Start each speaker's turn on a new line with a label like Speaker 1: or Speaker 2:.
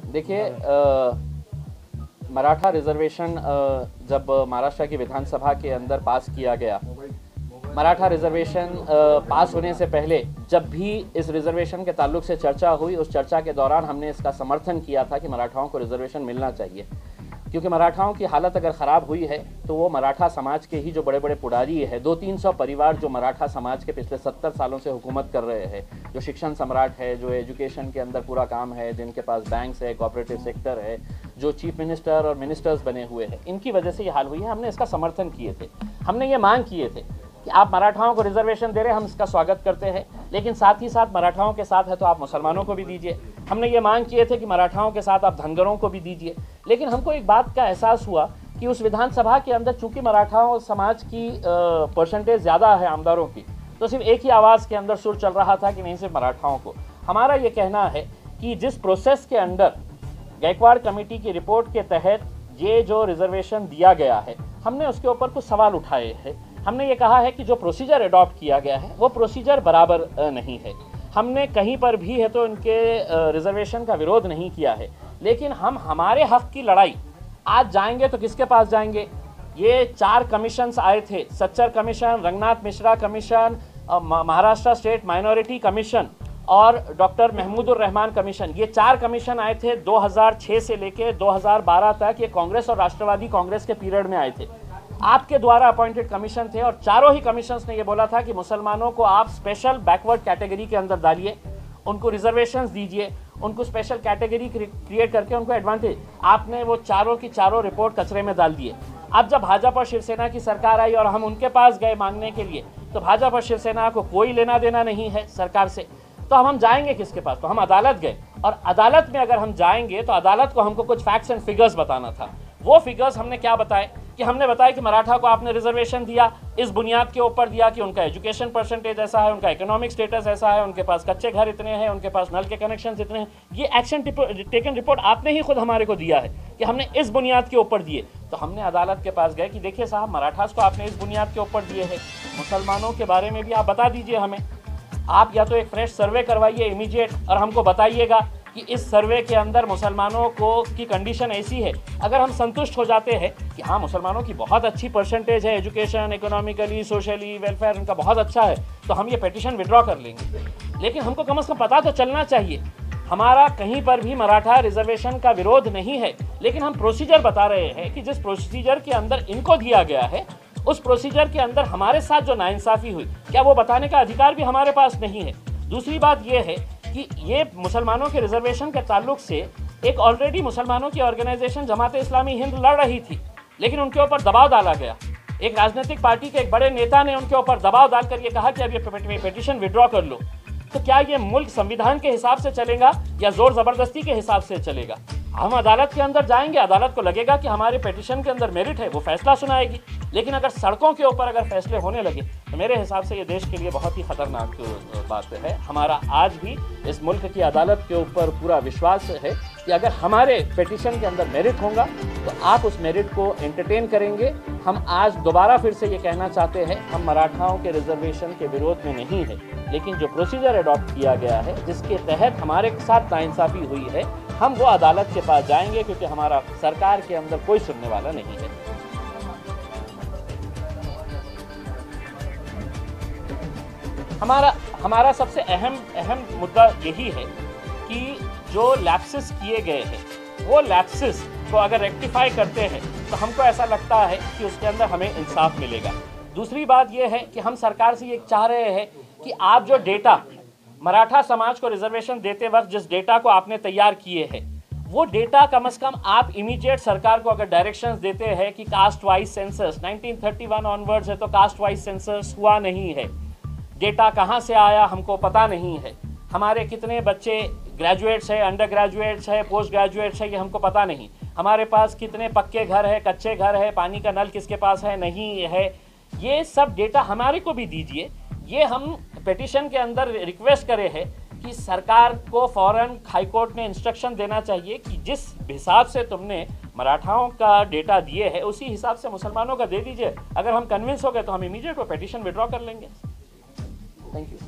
Speaker 1: देखिए, मराठा रिजर्वेशन जब महाराष्ट्र की विधानसभा के अंदर पास किया गया, मराठा रिजर्वेशन पास होने से पहले जब भी इस रिजर्वेशन के ताल्लुक से चर्चा हुई, उस चर्चा के दौरान हमने इसका समर्थन किया था कि मराठाओं को रिजर्वेशन मिलना चाहिए, क्योंकि मराठाओं की हालत अगर ख़राब हुई है तो वो मराठा समाज के ही जो बड़े बड़े पुडारी है, 200-300 परिवार जो मराठा समाज के पिछले 70 सालों से हुकूमत कर रहे हैं, जो शिक्षण सम्राट है, जो एजुकेशन के अंदर पूरा काम है, जिनके पास बैंक्स है, कोऑपरेटिव सेक्टर है, जो चीफ मिनिस्टर और मिनिस्टर्स बने हुए हैं, इनकी वजह से ये हाल हुई है। हमने इसका समर्थन किए थे, हमने ये मांग किए थे कि आप मराठाओं को रिजर्वेशन दे रहे हैं, हम इसका स्वागत करते हैं, लेकिन साथ ही साथ मराठाओं के साथ है तो आप मुसलमानों को भी दीजिए। हमने ये मांग किए थे कि मराठाओं के साथ आप धनगरों को भी दीजिए। लेकिन हमको एक बात का एहसास हुआ कि उस विधानसभा के अंदर चूंकि मराठाओं समाज की परसेंटेज ज़्यादा है आमदारों की, तो सिर्फ एक ही आवाज़ के अंदर सुर चल रहा था कि नहीं, सिर्फ मराठाओं को। हमारा ये कहना है कि जिस प्रोसेस के अंदर गायकवाड़ कमेटी की रिपोर्ट के तहत ये जो रिजर्वेशन दिया गया है, हमने उसके ऊपर कुछ सवाल उठाए हैं। हमने ये कहा है कि जो प्रोसीजर अडॉप्ट किया गया है वो प्रोसीजर बराबर नहीं है। हमने कहीं पर भी है तो इनके रिजर्वेशन का विरोध नहीं किया है, लेकिन हम हमारे हक की लड़ाई आज जाएंगे तो किसके पास जाएंगे? ये 4 कमीशंस आए थे, Sachar commission, Ranganath Mishra commission, Maharashtra state minority commission और डॉक्टर महमूदुर रहमान कमीशन। ये 4 कमीशन आए थे 2006 से लेके 2012 तक। ये कांग्रेस और राष्ट्रवादी कांग्रेस के पीरियड में आए थे, आपके द्वारा अपॉइंटेड कमीशन थे, और चारों ही कमीशंस ने ये बोला था कि मुसलमानों को आप स्पेशल बैकवर्ड कैटेगरी के अंदर डालिए, उनको रिजर्वेशंस दीजिए, उनको स्पेशल कैटेगरी क्रिएट करके उनको एडवांटेज। आपने वो चारों की चारों रिपोर्ट कचरे में डाल दिए। अब जब भाजपा और शिवसेना की सरकार आई और हम उनके पास गए मांगने के लिए, तो भाजपा और शिवसेना को कोई लेना देना नहीं है सरकार से, तो हम जाएंगे किसके पास? तो हम अदालत गए, और अदालत में अगर हम जाएंगे तो अदालत को हमको कुछ फैक्ट्स एंड फिगर्स बताना था। वो फिगर्स हमने क्या बताए कि हमने बताया कि मराठा को आपने रिजर्वेशन दिया, इस बुनियाद के ऊपर दिया कि उनका एजुकेशन परसेंटेज ऐसा है, उनका इकोनॉमिक स्टेटस ऐसा है, उनके पास कच्चे घर इतने हैं, उनके पास नल के कनेक्शन इतने हैं। ये एक्शन टेकन रिपोर्ट आपने ही खुद हमारे को दिया है कि हमने इस बुनियाद के ऊपर दिए। तो हमने अदालत के पास गए कि देखिए साहब, मराठास को आपने इस बुनियाद के ऊपर दिए हैं, मुसलमानों के बारे में भी आप बता दीजिए हमें। आप या तो एक फ्रेश सर्वे करवाइए इमीडिएट और हमको बताइएगा कि इस सर्वे के अंदर मुसलमानों को की कंडीशन ऐसी है। अगर हम संतुष्ट हो जाते हैं कि हाँ, मुसलमानों की बहुत अच्छी परसेंटेज है, एजुकेशन, इकोनॉमिकली, सोशली, वेलफेयर उनका बहुत अच्छा है, तो हम ये पिटीशन विड्रॉ कर लेंगे। लेकिन हमको कम से कम पता तो चलना चाहिए। हमारा कहीं पर भी मराठा रिजर्वेशन का विरोध नहीं है, लेकिन हम प्रोसीजर बता रहे हैं कि जिस प्रोसीजर के अंदर इनको दिया गया है, उस प्रोसीजर के अंदर हमारे साथ जो नाइंसाफ़ी हुई, क्या वो बताने का अधिकार भी हमारे पास नहीं है? दूसरी बात ये है कि ये मुसलमानों के रिजर्वेशन के ताल्लुक से एक ऑलरेडी मुसलमानों की ऑर्गेनाइजेशन जमात इस्लामी हिंद लड़ रही थी, लेकिन उनके ऊपर दबाव डाला गया। एक राजनीतिक पार्टी के एक बड़े नेता ने उनके ऊपर दबाव डालकर ये कहा कि अब ये पिटीशन विड्रॉ कर लो। तो क्या ये मुल्क संविधान के हिसाब से चलेगा या जोर ज़बरदस्ती के हिसाब से चलेगा? हम अदालत के अंदर जाएंगे, अदालत को लगेगा कि हमारे पिटीशन के अंदर मेरिट है, वो फैसला सुनाएगी। लेकिन अगर सड़कों के ऊपर अगर फैसले होने लगे तो मेरे हिसाब से ये देश के लिए बहुत ही खतरनाक बात है। हमारा आज भी इस मुल्क की अदालत के ऊपर पूरा विश्वास है कि अगर हमारे पिटीशन के अंदर मेरिट होगा तो आप उस मेरिट को एंटरटेन करेंगे। हम आज दोबारा फिर से ये कहना चाहते हैं, हम मराठाओं के रिजर्वेशन के विरोध में नहीं है, लेकिन जो प्रोसीजर अडॉप्ट किया गया है, जिसके तहत हमारे साथ नाइंसाफ़ी हुई है, हम वो अदालत के पास जाएंगे, क्योंकि हमारा सरकार के अंदर कोई सुनने वाला नहीं है। हमारा सबसे अहम मुद्दा यही है कि जो लैप्सेस किए गए हैं, वो लैप्सेस को अगर रेक्टिफाई करते हैं तो हमको ऐसा लगता है कि उसके अंदर हमें इंसाफ मिलेगा। दूसरी बात यह है कि हम सरकार से ये चाह रहे हैं कि आप जो डेटा मराठा समाज को रिजर्वेशन देते वक्त जिस डेटा को आपने तैयार किए हैं, वो डेटा कम से कम आप इमीडिएट सरकार को अगर डायरेक्शंस देते हैं कि कास्ट वाइज सेंसस 1931 ऑनवर्ड्स है तो कास्ट वाइज सेंसस हुआ नहीं है, डेटा कहाँ से आया हमको पता नहीं है, हमारे कितने बच्चे ग्रेजुएट्स है, अंडर ग्रेजुएट्स है, पोस्ट ग्रेजुएट्स है, ये हमको पता नहीं, हमारे पास कितने पक्के घर है, कच्चे घर है, पानी का नल किसके पास है, नहीं है, ये सब डेटा हमारे को भी दीजिए। ये हम पिटीशन के अंदर रिक्वेस्ट करे हैं कि सरकार को फौरन हाईकोर्ट ने इंस्ट्रक्शन देना चाहिए कि जिस हिसाब से तुमने मराठाओं का डेटा दिए है उसी हिसाब से मुसलमानों का दे दीजिए। अगर हम कन्विंस हो गए तो हम इमीडिएट वो पिटीशन विड्रॉ कर लेंगे। Thank you.